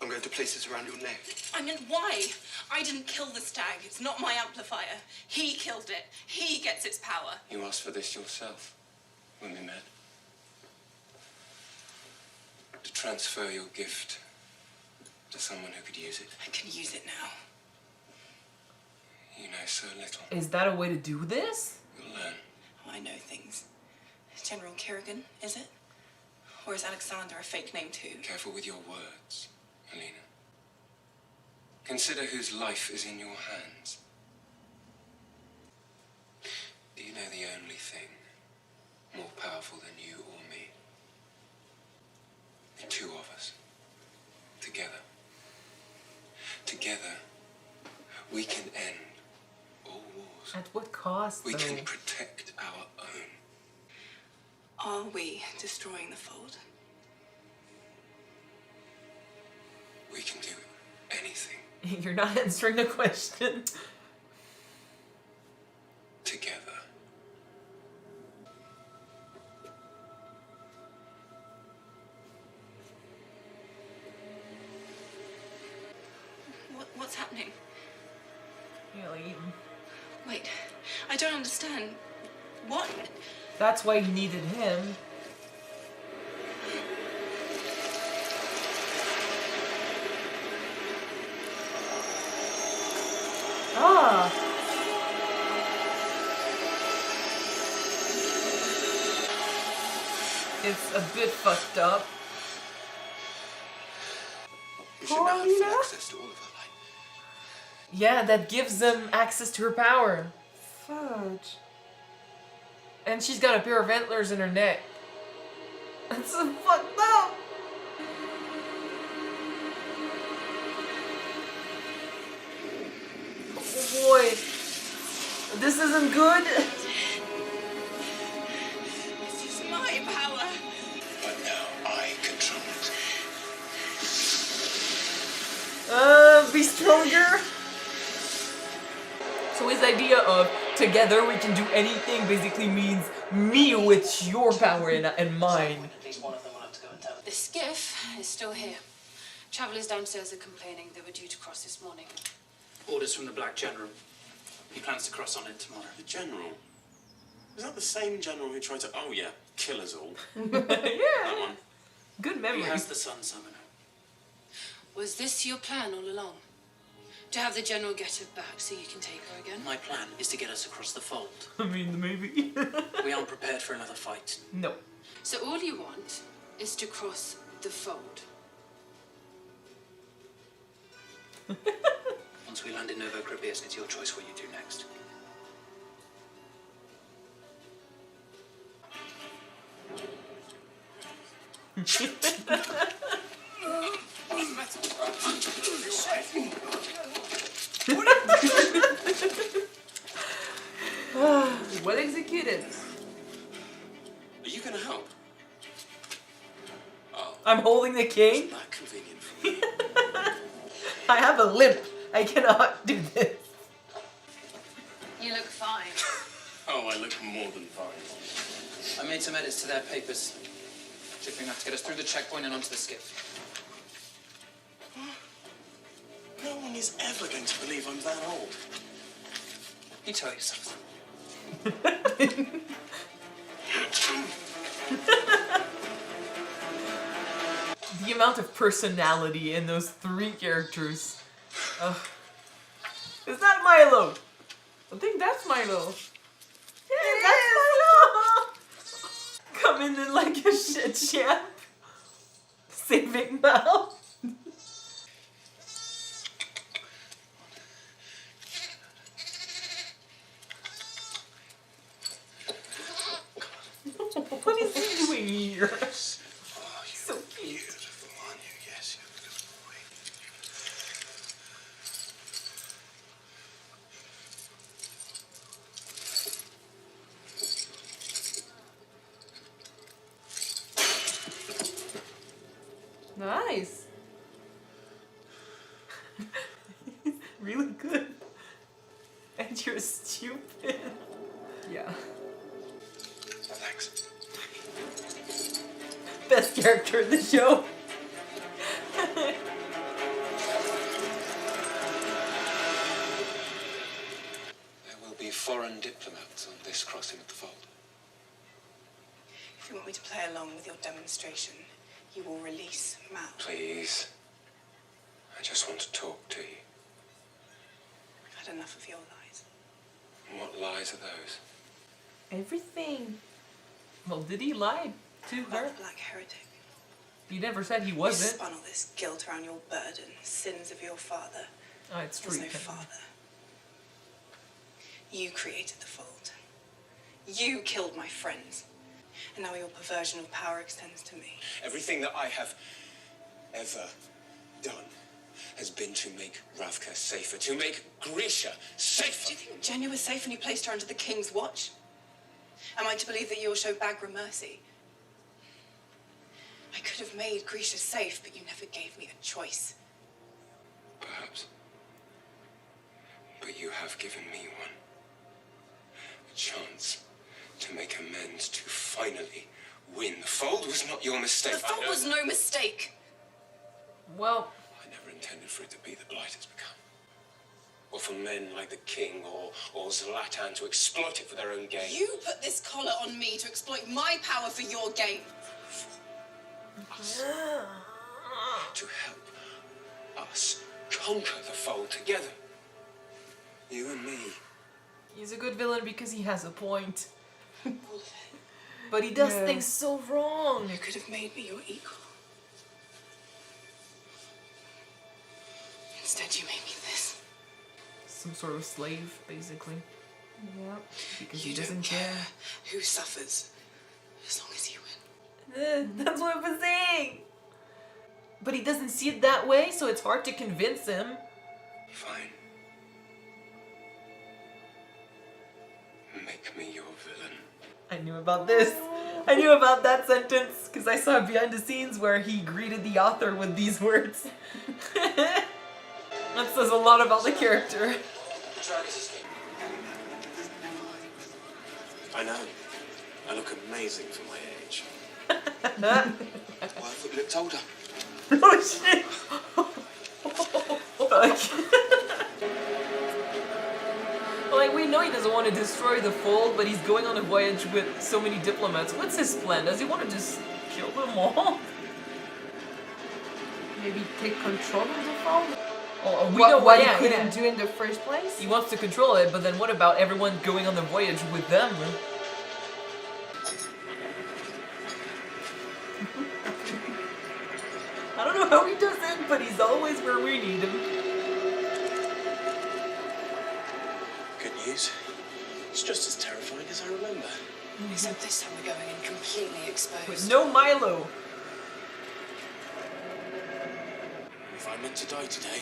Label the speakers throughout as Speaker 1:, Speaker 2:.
Speaker 1: I'm going to place it around your neck.
Speaker 2: I mean, why? I didn't kill the stag. It's not my amplifier. He killed it. He gets its power.
Speaker 1: You asked for this yourself when we met. To transfer your gift to someone who could use it.
Speaker 2: I can use it now.
Speaker 1: You know so little.
Speaker 3: Is that a way to do this?
Speaker 1: You'll learn.
Speaker 2: Oh, I know things. General Kirigan, is it? Or is Alexander a fake name too?
Speaker 1: Careful with your words, Alina. Consider whose life is in your hands. Do you know the only thing more powerful than you or me? The two of us. Together. Together, we can end all wars.
Speaker 3: At what cost,
Speaker 1: We
Speaker 3: though?
Speaker 1: can protect our own.
Speaker 2: Are we destroying the fold?
Speaker 1: We can do anything
Speaker 3: You're not answering the question.
Speaker 1: together.
Speaker 2: What's happening?
Speaker 3: You're like,
Speaker 2: Wait, I don't understand. What?
Speaker 3: that's why he needed him. Ah. It's a bit fucked up.
Speaker 1: You should now have full
Speaker 3: Alina?
Speaker 1: access to all of her light.
Speaker 3: Yeah, that gives them access to her power. Fudge. And she's got a pair of antlers in her neck. That's so fucked up. Oh boy. This isn't good.
Speaker 2: This is my power.
Speaker 1: But now I control it.
Speaker 3: Be stronger. So his idea of together we can do anything basically means me with your power and mine.
Speaker 4: At least one of them will have to go and tell it.
Speaker 5: The skiff is still here. Travellers downstairs are complaining they were due to cross this morning.
Speaker 4: Orders from the Black General. He plans to cross on it tomorrow.
Speaker 6: The General? Is that the same General who tried to, oh yeah, kill us all?
Speaker 3: Yeah.
Speaker 6: That one?
Speaker 3: Good
Speaker 4: He
Speaker 3: memory.
Speaker 4: has the Sun Summoner.
Speaker 5: Was this your plan all along? To have the General get her back so you can take her again?
Speaker 4: My plan is to get us across the fold.
Speaker 3: I mean, maybe.
Speaker 4: We aren't prepared for another fight.
Speaker 3: No.
Speaker 5: So all you want is to cross the fold.
Speaker 4: Once we land in Nova Cripius, it's your choice what you do next.
Speaker 3: Well executed.
Speaker 6: Are you gonna help? Oh,
Speaker 3: I'm holding the king.
Speaker 6: isn't that convenient for me?
Speaker 3: I have a limp. I cannot do this.
Speaker 5: You look fine.
Speaker 6: Oh, I look more than fine.
Speaker 4: I made some edits to their papers. Should be enough to get us through the checkpoint and onto the skiff.
Speaker 6: No one is ever going to believe I'm that old.
Speaker 4: You tell yourself.
Speaker 3: The amount of personality in those three characters. Is that Milo? I think that's Milo. Yeah, that's Milo. Coming in like a shit champ. Saving Mal. What is he doing here?
Speaker 1: Oh, you're
Speaker 3: So cute.
Speaker 1: beautiful, aren't you? Yes, you're a good boy.
Speaker 3: Nice. Really good. And you're stupid. Yeah.
Speaker 1: Thanks.
Speaker 3: Best character in the show.
Speaker 1: foreign diplomats on this crossing of the fold?
Speaker 2: If you want me to play along with your demonstration, you will release Mal.
Speaker 1: Please. I just want to talk to you.
Speaker 2: I've had enough of your lies.
Speaker 1: And what lies are those?
Speaker 3: Everything. Well, did he lie to
Speaker 2: About
Speaker 3: her?
Speaker 2: the Black Heretic.
Speaker 3: He never said he
Speaker 2: You
Speaker 3: wasn't.
Speaker 2: spun all this guilt around your burden, sins of your father.
Speaker 3: Oh, it's true.
Speaker 2: There's no father. You created the fold. You killed my friends. And now your perversion of power extends to me.
Speaker 1: Everything that I have ever done has been to make Ravka safer, to make Grisha safer.
Speaker 2: Do you think Genya was safe when you placed her under the king's watch? Am I to believe that you'll show Bagra mercy? I could have made Grisha safe, but you never gave me a choice.
Speaker 1: Perhaps. But you have given me one. A chance to make amends, to finally win. The fold was not your mistake.
Speaker 2: The fold was no mistake.
Speaker 3: Well,
Speaker 1: I never intended for it to be the blight it's become. Or for men like the king or Zlatan to exploit it for their own gain.
Speaker 2: You put this collar on me to exploit my power for your gain.
Speaker 1: Us. To help us conquer the fold together. You and me.
Speaker 3: he's a good villain because he has a point. But he does things so wrong.
Speaker 2: You could have made me your equal. Instead, you made me this.
Speaker 3: Some sort of slave, basically.
Speaker 2: Yeah.
Speaker 3: Because
Speaker 2: You
Speaker 3: he doesn't
Speaker 2: don't
Speaker 3: care.
Speaker 2: care who suffers, as long as you win.
Speaker 3: That's what I'm saying. But he doesn't see it that way, so it's hard to convince him.
Speaker 1: Fine. Make me your villain.
Speaker 3: I knew about this. I knew about that sentence because I saw behind the scenes where he greeted the author with these words. That says a lot about the character.
Speaker 6: I know. I look amazing for my age.
Speaker 1: Well, I thought you looked older.
Speaker 3: Oh shit! Like, we know he doesn't want to destroy the fold, but he's going on a voyage with so many diplomats. What's his plan? Does he want to just kill them all?
Speaker 7: Maybe take control of the fold?
Speaker 3: Oh, we know
Speaker 7: what
Speaker 3: yeah,
Speaker 7: he couldn't
Speaker 3: yeah.
Speaker 7: do in the first place?
Speaker 3: He wants to control it, but then what about everyone going on the voyage with them? I don't know how he does it, but he's always where we need him.
Speaker 6: Good news. It's just as terrifying as I remember.
Speaker 2: Except this time we're going in completely exposed.
Speaker 3: With no Milo.
Speaker 6: If I'm meant to die today,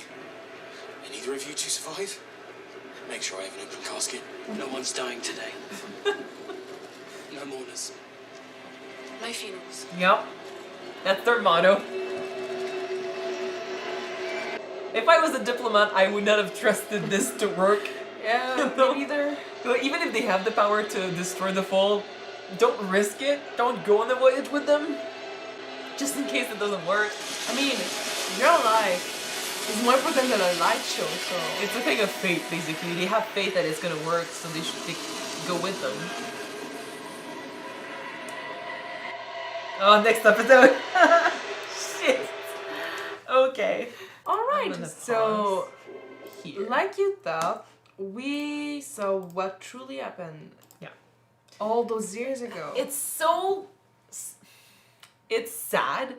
Speaker 6: and either of you two survive, make sure I have an open casket.
Speaker 4: No one's dying today. No mourners.
Speaker 5: No funerals.
Speaker 3: Yep. That's their motto. If I was a diplomat, I would not have trusted this to work.
Speaker 7: Yeah,
Speaker 3: No.
Speaker 7: me neither.
Speaker 3: Even if they have the power to destroy the fold, don't risk it. Don't go on the voyage with them. Just in case it doesn't work.
Speaker 7: I mean, your life is more important than a light show, so...
Speaker 3: It's a thing of faith, basically. They have faith that it's gonna work, so they should go with them. Oh, next episode. Shit. Okay. I'm
Speaker 7: Alright,
Speaker 3: gonna
Speaker 7: so...
Speaker 3: pause here.
Speaker 7: Like you thought, we saw what truly happened.
Speaker 3: Yeah.
Speaker 7: All those years ago.
Speaker 3: It's so... It's sad.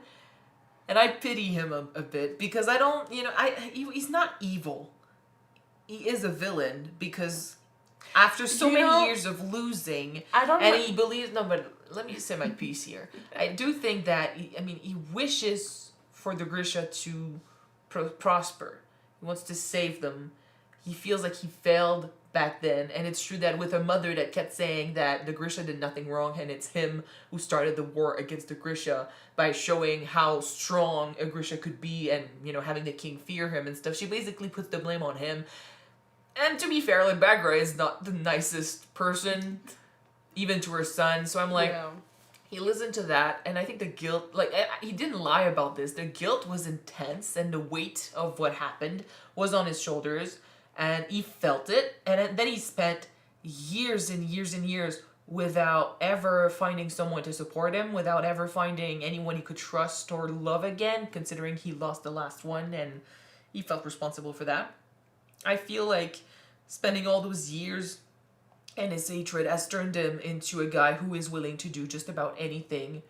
Speaker 3: And I pity him a bit because I don't, you know, he's not evil. He is a villain because after so
Speaker 7: You
Speaker 3: many
Speaker 7: know,
Speaker 3: years of losing,
Speaker 7: I don't
Speaker 3: and
Speaker 7: know-
Speaker 3: he believes, no, but let me say my piece here. I do think that, he wishes for the Grisha to prosper. He wants to save them. He feels like he failed back then, and it's true that with a mother that kept saying that the Grisha did nothing wrong and it's him who started the war against the Grisha by showing how strong a Grisha could be and, having the king fear him and stuff. She basically puts the blame on him. And to be fair, like, Bagra is not the nicest person, even to her son, so I'm like,
Speaker 7: Yeah.
Speaker 3: he listened to that, and I think the guilt, like, he didn't lie about this. The guilt was intense, and the weight of what happened was on his shoulders, and he felt it, and then he spent years and years and years without ever finding someone to support him, without ever finding anyone he could trust or love again, considering he lost the last one and he felt responsible for that. I feel like spending all those years and his hatred has turned him into a guy who is willing to do just about anything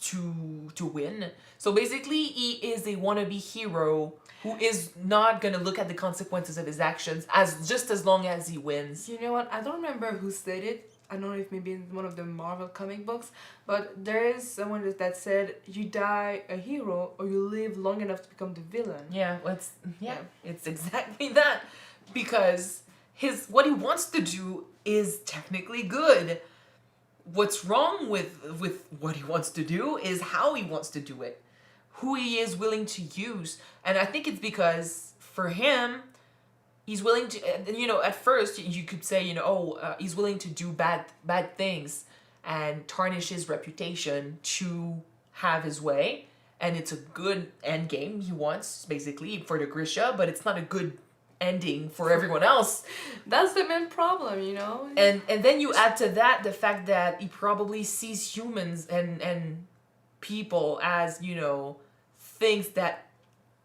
Speaker 3: to win. So basically, he is a wannabe hero who is not gonna look at the consequences of his actions as long as he wins.
Speaker 7: You know what? I don't remember who said it. I don't know if maybe in one of the Marvel comic books, but there is someone that said, you die a hero or you live long enough to become the villain.
Speaker 3: Yeah, it's exactly that. Because what he wants to do is technically good. What's wrong with what he wants to do is how he wants to do it. Who he is willing to use. And I think it's because for him, he's willing to, at first you could say, he's willing to do bad things and tarnish his reputation to have his way. And it's a good end game he wants, basically, for the Grisha, but it's not a good ending for everyone else.
Speaker 7: That's the main problem,
Speaker 3: And then you add to that the fact that he probably sees humans and people as, things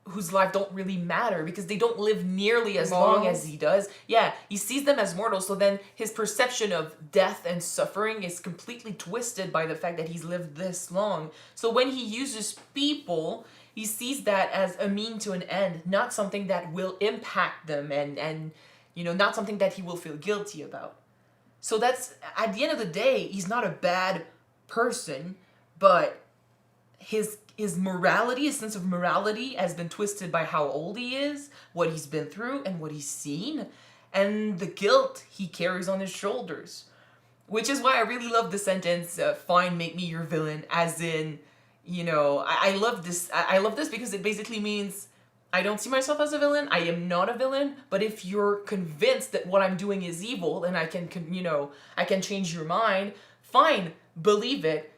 Speaker 3: whose life don't really matter because they don't live nearly as long as he does. Yeah, he sees them as mortals, so then his perception of death and suffering is completely twisted by the fact that he's lived this long. So when he uses people, he sees that as a mean to an end, not something that will impact them and not something that he will feel guilty about. So that's, at the end of the day, he's not a bad person, but his morality, his sense of morality has been twisted by how old he is, what he's been through, and what he's seen, and the guilt he carries on his shoulders. Which is why I really love the sentence, fine, make me your villain, as in, I love this. I love this because it basically means I don't see myself as a villain. I am not a villain. But if you're convinced that what I'm doing is evil and I can change your mind, fine, believe it.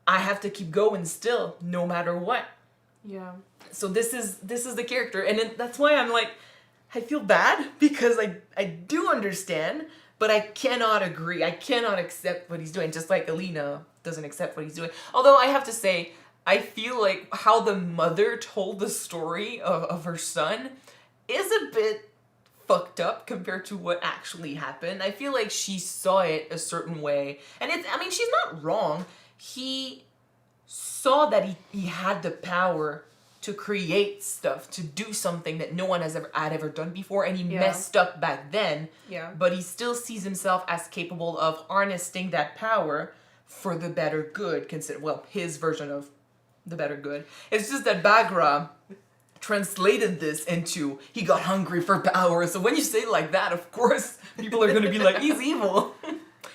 Speaker 3: I have to keep going still, no matter what.
Speaker 7: Yeah.
Speaker 3: So this is the character, and that's why I'm like, I feel bad because I do understand, but I cannot agree. I cannot accept what he's doing, just like Alina doesn't accept what he's doing. Although I have to say, I feel like how the mother told the story of her son is a bit fucked up compared to what actually happened. I feel like she saw it a certain way, and she's not wrong. He saw that he had the power to create stuff, to do something that no one had ever done before, and he messed up back then.
Speaker 7: Yeah.
Speaker 3: But he still sees himself as capable of harnessing that power for the better good, his version of the better good. It's just that Bagra translated this into he got hungry for power. So when you say it like that, of course, people are going to be like, he's evil.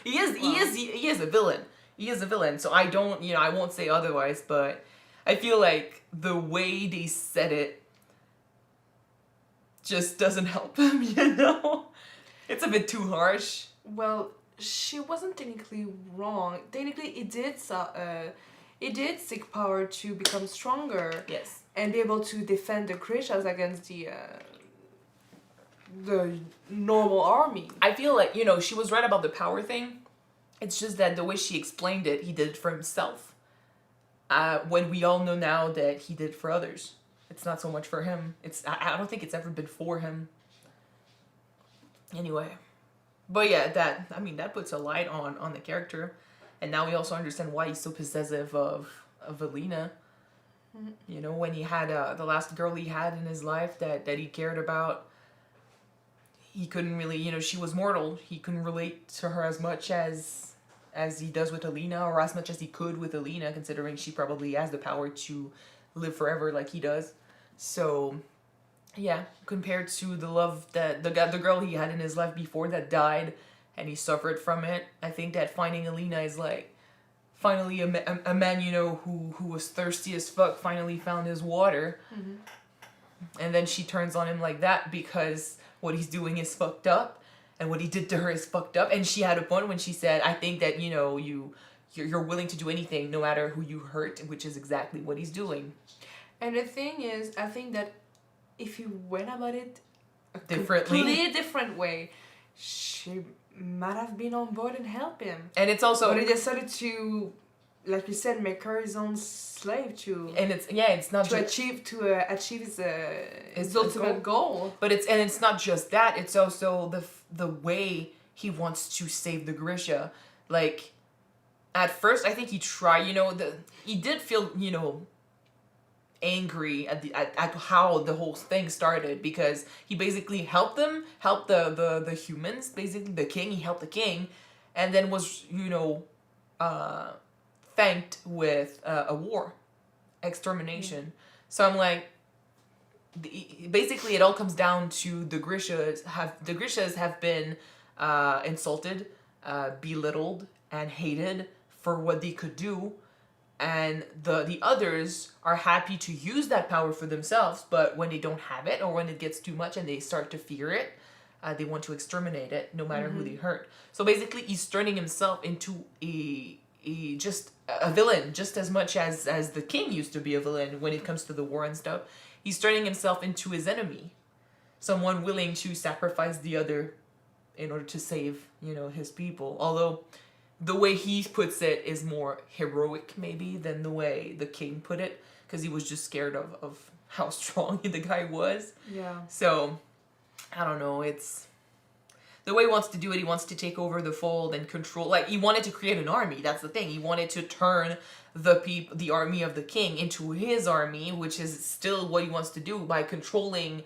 Speaker 3: He is a villain. He is a villain, so I don't, I won't say otherwise, but I feel like the way they said it just doesn't help him, It's a bit too harsh.
Speaker 7: Well, she wasn't technically wrong. Technically, it did seek power to become stronger.
Speaker 3: Yes.
Speaker 7: And be able to defend the Krishas against the normal army.
Speaker 3: I feel like, she was right about the power thing. It's just that the way she explained it, he did it for himself. When we all know now that he did it for others. It's not so much for him. I don't think it's ever been for him. Anyway. But yeah, that puts a light on the character. And now we also understand why he's so possessive of Alina. Mm-hmm. When he had the last girl he had in his life that he cared about, he couldn't really, she was mortal. He couldn't relate to her as much as he does with Alina, or as much as he could with Alina, considering she probably has the power to live forever like he does. So, yeah, compared to the love that the girl he had in his life before that died, and he suffered from it, I think that finding Alina is like, finally a man, who was thirsty as fuck, finally found his water. Mm-hmm. And then she turns on him like that because what he's doing is fucked up, and what he did to her is fucked up. And she had a point when she said, I think that, you're willing to do anything no matter who you hurt, which is exactly what he's doing.
Speaker 7: And the thing is, I think that if you went about it a
Speaker 3: differently,
Speaker 7: completely different way, she might have been on board and help him.
Speaker 3: And it's also,
Speaker 7: But he decided to, like you said, make her his own slave to
Speaker 3: and it's not just,
Speaker 7: achieve his ultimate goal.
Speaker 3: but it's not just that. It's also the way he wants to save the Grisha. Like, at first, I think he tried. He did feel angry at how the whole thing started, because he basically helped the humans, basically the king. He helped the king, and then was thanked with a war, extermination. So I'm like, basically it all comes down to the Grishas have been insulted, belittled, and hated for what they could do. And the others are happy to use that power for themselves, but when they don't have it, or when it gets too much and they start to fear it, they want to exterminate it, no matter who they hurt. So basically, he's turning himself into just a villain, just as much as the king used to be a villain when it comes to the war and stuff. He's turning himself into his enemy, someone willing to sacrifice the other in order to save, his people. Although the way he puts it is more heroic, maybe, than the way the king put it, because he was just scared of how strong the guy was.
Speaker 7: Yeah.
Speaker 3: So, I don't know, it's... The way he wants to do it, he wants to take over the fold and control... Like, he wanted to create an army, that's the thing. He wanted to turn the army of the king into his army, which is still what he wants to do by controlling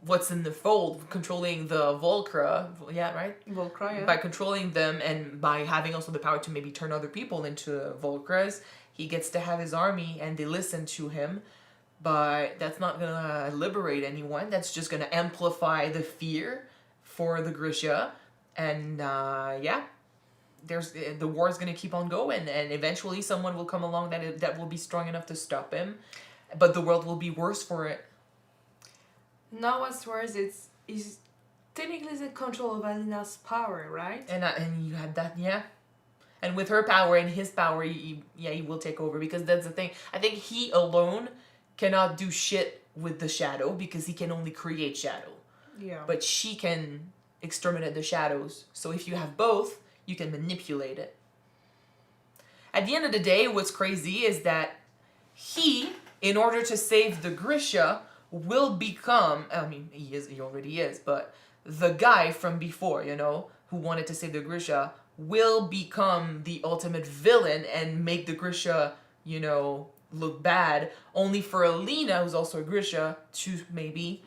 Speaker 3: what's in the fold, controlling the Volcra, yeah, right?
Speaker 7: Volcra, yeah.
Speaker 3: By controlling them, and by having also the power to maybe turn other people into Volcras, he gets to have his army and they listen to him. But that's not gonna liberate anyone. That's just gonna amplify the fear for the Grisha. And the war is gonna keep on going, and eventually someone will come along that will be strong enough to stop him. But the world will be worse for it.
Speaker 7: Now what's worse, he's technically in control of Alina's power, right?
Speaker 3: And you had that, yeah. And with her power and his power, he will take over, because that's the thing. I think he alone cannot do shit with the shadow, because he can only create shadow.
Speaker 7: Yeah.
Speaker 3: But she can exterminate the shadows. So if you have both, you can manipulate it. At the end of the day, what's crazy is that he, in order to save the Grisha, will become, he already is, but the guy from before, who wanted to save the Grisha, will become the ultimate villain and make the Grisha, look bad, only for Alina, who's also a Grisha, to maybe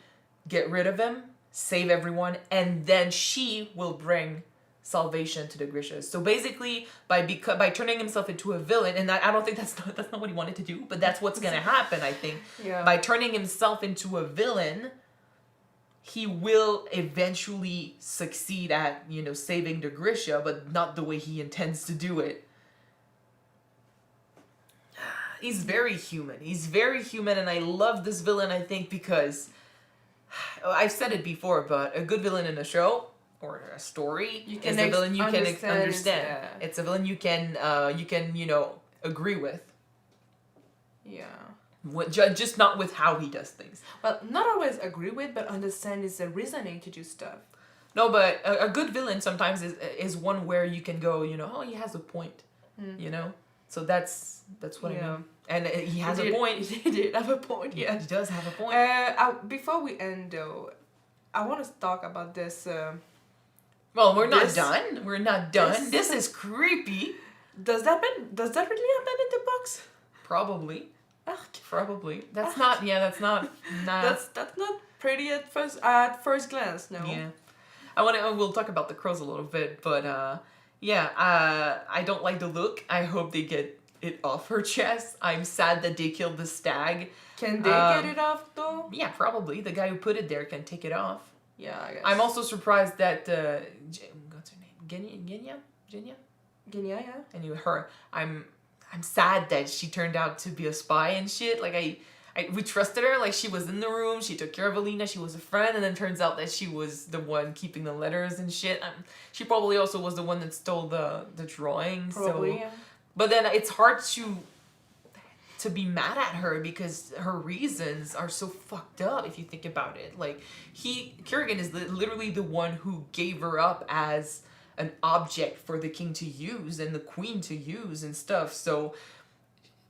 Speaker 3: get rid of him, save everyone, and then she will bring salvation to the Grishas. So basically, by turning himself into a villain, and I don't think that's not what he wanted to do, but that's what's gonna happen, I think.
Speaker 7: Yeah.
Speaker 3: By turning himself into a villain, he will eventually succeed at, saving the Grisha, but not the way he intends to do it. He's very human. And I love this villain, I think, because I've said it before, but a good villain in a show or a story is a villain you can understand. It's a villain you can agree with.
Speaker 7: Yeah.
Speaker 3: Just not with how he does things.
Speaker 7: Well, not always agree with, but understand is the reasoning to do stuff.
Speaker 3: No, but a good villain sometimes is one where you can go, he has a point, So that's what I mean. And he has a point.
Speaker 7: He did have a point, yeah.
Speaker 3: He does have a point.
Speaker 7: Before we end, though, I want to talk about this.
Speaker 3: Well, we're not done. We're not done. This is creepy.
Speaker 7: Does that really happen in the books?
Speaker 3: Probably.
Speaker 7: Ugh.
Speaker 3: Probably. That's not. That's not. Nah.
Speaker 7: That's not pretty at first glance. No.
Speaker 3: Yeah. We'll talk about the crows a little bit, but I don't like the look. I hope they get it off her chest. I'm sad that they killed the stag.
Speaker 7: Can they get it off though?
Speaker 3: Yeah, probably. The guy who put it there can take it off.
Speaker 7: Yeah, I guess.
Speaker 3: I'm also surprised that what's her name? Genya,
Speaker 7: yeah.
Speaker 3: Anyway, her. I'm sad that she turned out to be a spy and shit. Like we trusted her. Like, she was in the room. She took care of Alina. She was a friend, and then turns out that she was the one keeping the letters and shit. She probably also was the one that stole the drawing.
Speaker 7: Probably.
Speaker 3: So.
Speaker 7: Yeah.
Speaker 3: But then it's hard to be mad at her because her reasons are so fucked up if you think about it. Like, Kirigan is literally the one who gave her up as an object for the king to use and the queen to use and stuff. So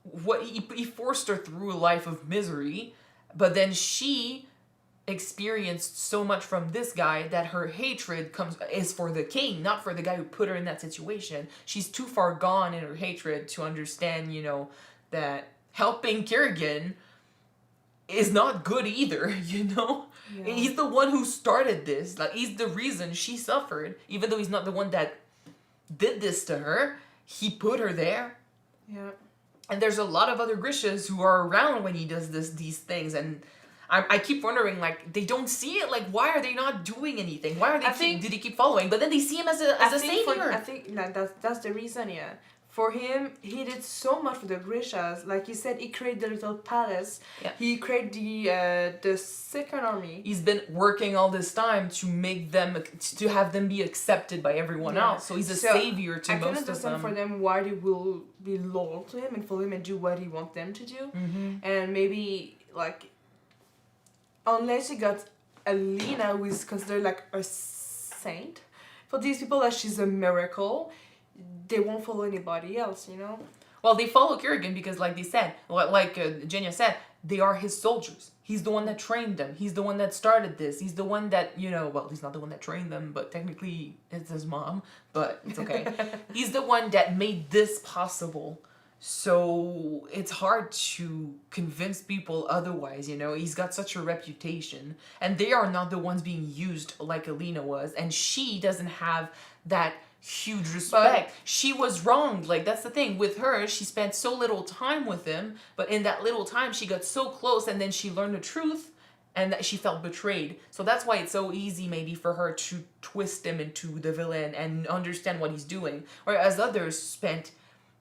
Speaker 3: what he forced her through a life of misery, but then she experienced so much from this guy that her hatred is for the king, not for the guy who put her in that situation. She's too far gone in her hatred to understand, you know, that helping Kirigan is not good either, you know? Yeah. He's the one who started this. Like, he's the reason she suffered. Even though he's not the one that did this to her, he put her there.
Speaker 7: Yeah.
Speaker 3: And there's a lot of other Grishas who are around when he does these things, and I keep wondering, like, they don't see it. Like, why are they not doing anything? Why are they did he keep following? But then they see him as a savior.
Speaker 7: I think that's the reason, yeah. For him, he did so much for the Grishas. Like you said, he created the little palace. Yeah. He created the second army.
Speaker 3: He's been working all this time to make them, to have them be accepted by everyone else. So he's a savior to most of them. I can understand
Speaker 7: for them why they will be loyal to him and follow him and do what he wants them to do. Mm-hmm. And maybe, like, unless you got Alina, who is considered like a saint, for these people, that she's a miracle, they won't follow anybody else, you know?
Speaker 3: Well, they follow Kirigan because, like they said, like Jenya said, they are his soldiers. He's the one that trained them. He's the one that started this. He's the one that, you know, well, he's not the one that trained them, but technically it's his mom, but it's okay. He's the one that made this possible. So it's hard to convince people otherwise, you know? He's got such a reputation, and they are not the ones being used like Alina was, and she doesn't have that huge respect. But she was wronged. Like, that's the thing with her. She spent so little time with him, but in that little time she got so close, and then she learned the truth, and that she felt betrayed. So that's why it's so easy maybe for her to twist him into the villain and understand what he's doing, whereas others spent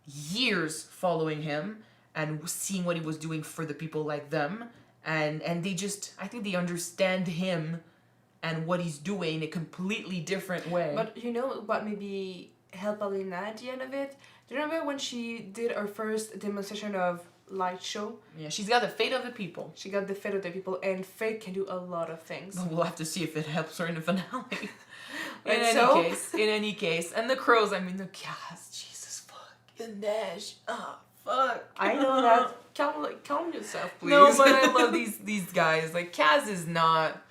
Speaker 3: years following him and seeing what he was doing for the people like them, and they just, I think they understand him and what he's doing in a completely different way.
Speaker 7: But you know what maybe helped Alina at the end of it? Do you remember when she did her first demonstration of light show?
Speaker 3: Yeah, she's got the fate of the people.
Speaker 7: She got the fate of the people, and fate can do a lot of things.
Speaker 3: We'll have to see if it helps her in the finale. In any case, and the crows, I mean, the cast, Jesus fuck, Ganesh, fuck.
Speaker 7: I know that. Calm yourself, please.
Speaker 3: No, but I love these guys. Like, Kaz is not...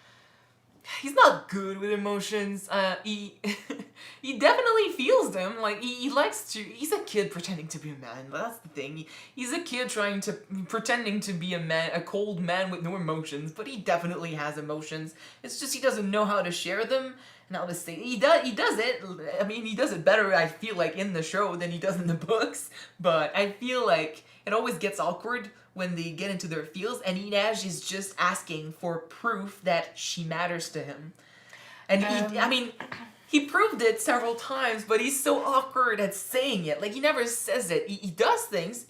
Speaker 3: He's not good with emotions. He definitely feels them. Like, he likes to... He's a kid pretending to be a man. That's the thing. He's a kid pretending to be a man, a cold man with no emotions. But he definitely has emotions. It's just he doesn't know how to share them. And how to say... He does it. I mean, he does it better, I feel like, in the show than he does in the books. But I feel like it always gets awkward when they get into their feels, and Inej is just asking for proof that she matters to him. And he proved it several times, but he's so awkward at saying it. Like, he never says it. He does things.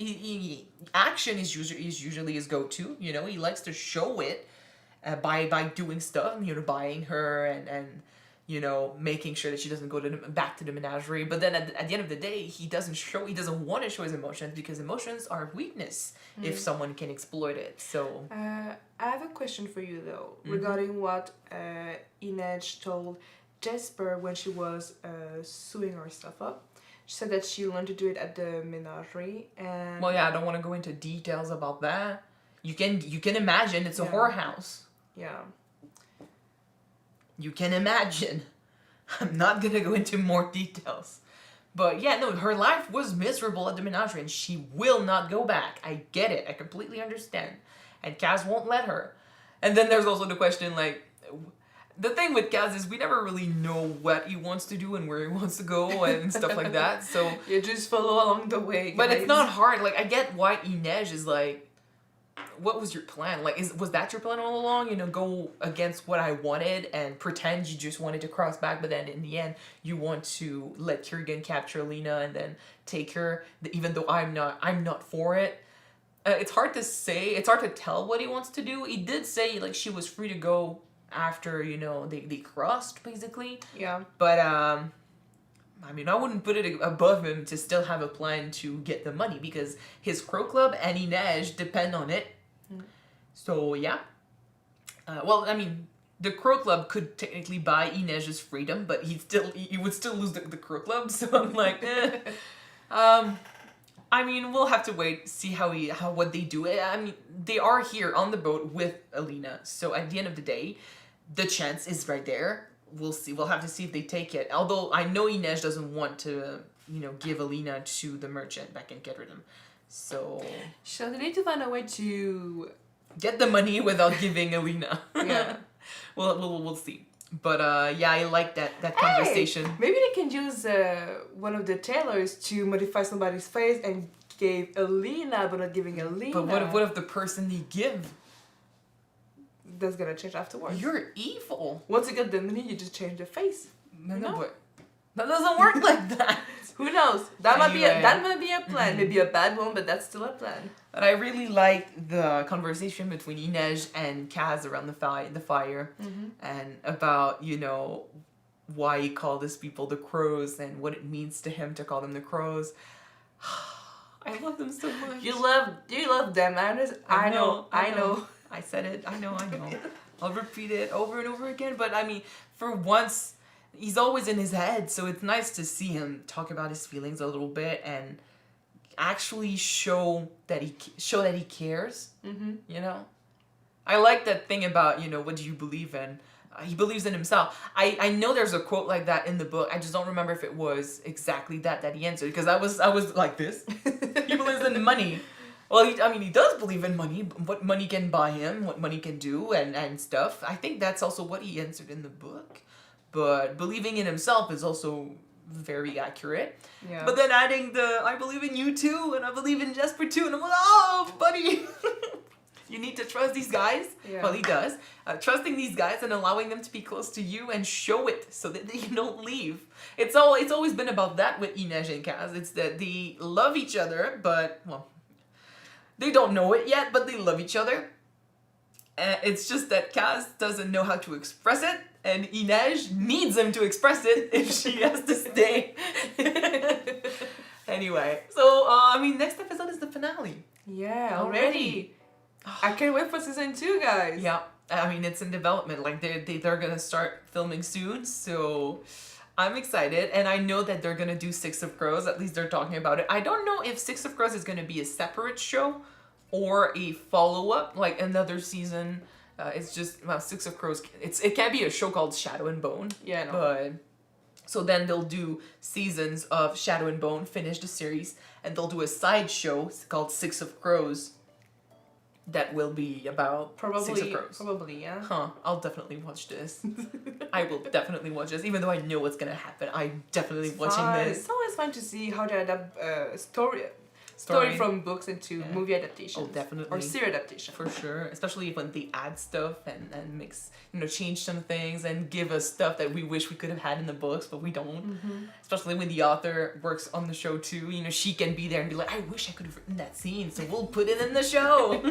Speaker 3: Action is usually his go-to, you know? He likes to show it by doing stuff, you know, buying her and you know, making sure that she doesn't go back to the menagerie. But then at the end of the day, he doesn't want to show his emotions, because emotions are weakness if someone can exploit it. So
Speaker 7: I have a question for you though, regarding what Inej told Jesper when she was sewing her stuff up. She said that she learned to do it at the menagerie, and
Speaker 3: well, yeah, I don't want to go into details about that. You can imagine it's a whorehouse.
Speaker 7: Yeah.
Speaker 3: You can imagine. I'm not going to go into more details. But yeah, no, her life was miserable at the menagerie, and she will not go back. I get it. I completely understand. And Kaz won't let her. And then there's also the question, like, the thing with Kaz is we never really know what he wants to do and where he wants to go and stuff like that. So
Speaker 7: you just follow along the way, guys.
Speaker 3: But it's not hard. Like, I get why Inej is like, what was your plan? Like, was that your plan all along? You know, go against what I wanted and pretend you just wanted to cross back, but then in the end, you want to let Kirigan capture Alina and then take her, even though I'm not for it. It's hard to say. It's hard to tell what he wants to do. He did say, like, she was free to go after, you know, they crossed, basically.
Speaker 7: Yeah.
Speaker 3: But, I mean, I wouldn't put it above him to still have a plan to get the money, because his Crow Club and Inej depend on it. So, yeah. Well, I mean, the Crow Club could technically buy Inej's freedom, but he would still lose the Crow Club. So I'm like, I mean, we'll have to wait, see what they do. I mean, they are here on the boat with Alina, so at the end of the day, the chance is right there. We'll see. We'll have to see if they take it. Although I know Inej doesn't want to, give Alina to the merchant back in Kirigan. So
Speaker 7: they need to find a way to
Speaker 3: get the money without giving Alina.
Speaker 7: Yeah.
Speaker 3: We'll see. But I like that conversation.
Speaker 7: Hey, maybe they can use one of the tailors to modify somebody's face and give Alina, but not giving Alina.
Speaker 3: But what if the person they give?
Speaker 7: That's gonna change afterwards.
Speaker 3: You're evil.
Speaker 7: Once you get the money, you just change the face.
Speaker 3: No, but that doesn't work like that.
Speaker 7: Who knows? That might be a plan.
Speaker 3: Mm-hmm.
Speaker 7: Maybe a bad one, but that's still a plan.
Speaker 3: But I really liked the conversation between Inej and Kaz around the fire, and about why he called his people the Crows and what it means to him to call them the Crows. I love them so much.
Speaker 7: You love them, I know.
Speaker 3: I said it. I know. I'll repeat it over and over again. But I mean, for once, he's always in his head, so it's nice to see him talk about his feelings a little bit and actually show that he cares. I like that thing about what do you believe in. He believes in himself. I know there's a quote like that in the book. I just don't remember if it was exactly that he answered, because I was like this. He believes in money. Well, he does believe in money, what money can buy him, what money can do, and stuff. I think that's also what he answered in the book. But believing in himself is also very accurate.
Speaker 7: Yeah.
Speaker 3: But then adding I believe in you too, and I believe in Jesper too, and I'm like, oh, buddy. You need to trust these guys.
Speaker 7: Yeah.
Speaker 3: Well, he does. Trusting these guys and allowing them to be close to you and show it so that they don't leave. It's always been about that with Inej and Kaz. It's that they love each other, but, well, they don't know it yet, but they love each other. It's just that Kaz doesn't know how to express it, and Inej needs him to express it if she has to stay. Anyway, so, next episode is the finale.
Speaker 7: Yeah, already. I can't wait for season 2, guys.
Speaker 3: Yeah, it's in development. Like, they're gonna start filming soon, so I'm excited. And I know that they're gonna do 6 of Crows. At least they're talking about it. I don't know if 6 of Crows is gonna be a separate show or a follow-up, like another season. It's just 6 of Crows. It can't be a show called Shadow and Bone.
Speaker 7: Yeah, no.
Speaker 3: But so then they'll do seasons of Shadow and Bone, finish the series, and they'll do a side show called 6 of Crows. That will be about 6 of Crows.
Speaker 7: Probably, yeah.
Speaker 3: Huh, I'll definitely watch this. I will definitely watch this. Even though I know what's gonna happen, I'm definitely watching this.
Speaker 7: It's always fun to see how they adapt story from books into movie adaptations.
Speaker 3: Oh, definitely.
Speaker 7: Or series adaptation.
Speaker 3: For sure. Especially when they add stuff and mix, change some things and give us stuff that we wish we could have had in the books, but we don't. Especially when the author works on the show too. She can be there and be like, I wish I could have written that scene, so we'll put it in the show.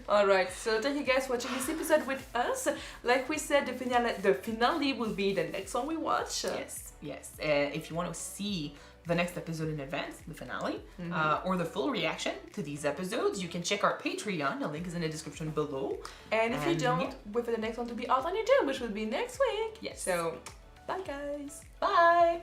Speaker 7: Alright, so thank you guys for watching this episode with us. Like we said, the finale will be the next one we watch.
Speaker 3: Yes. If you want to see the next episode in advance, the finale, or the full reaction to these episodes, you can check our Patreon. The link is in the description below.
Speaker 7: And if you don't, wait for the next one to be out on YouTube, which will be next week.
Speaker 3: Yes.
Speaker 7: So, bye guys.
Speaker 3: Bye.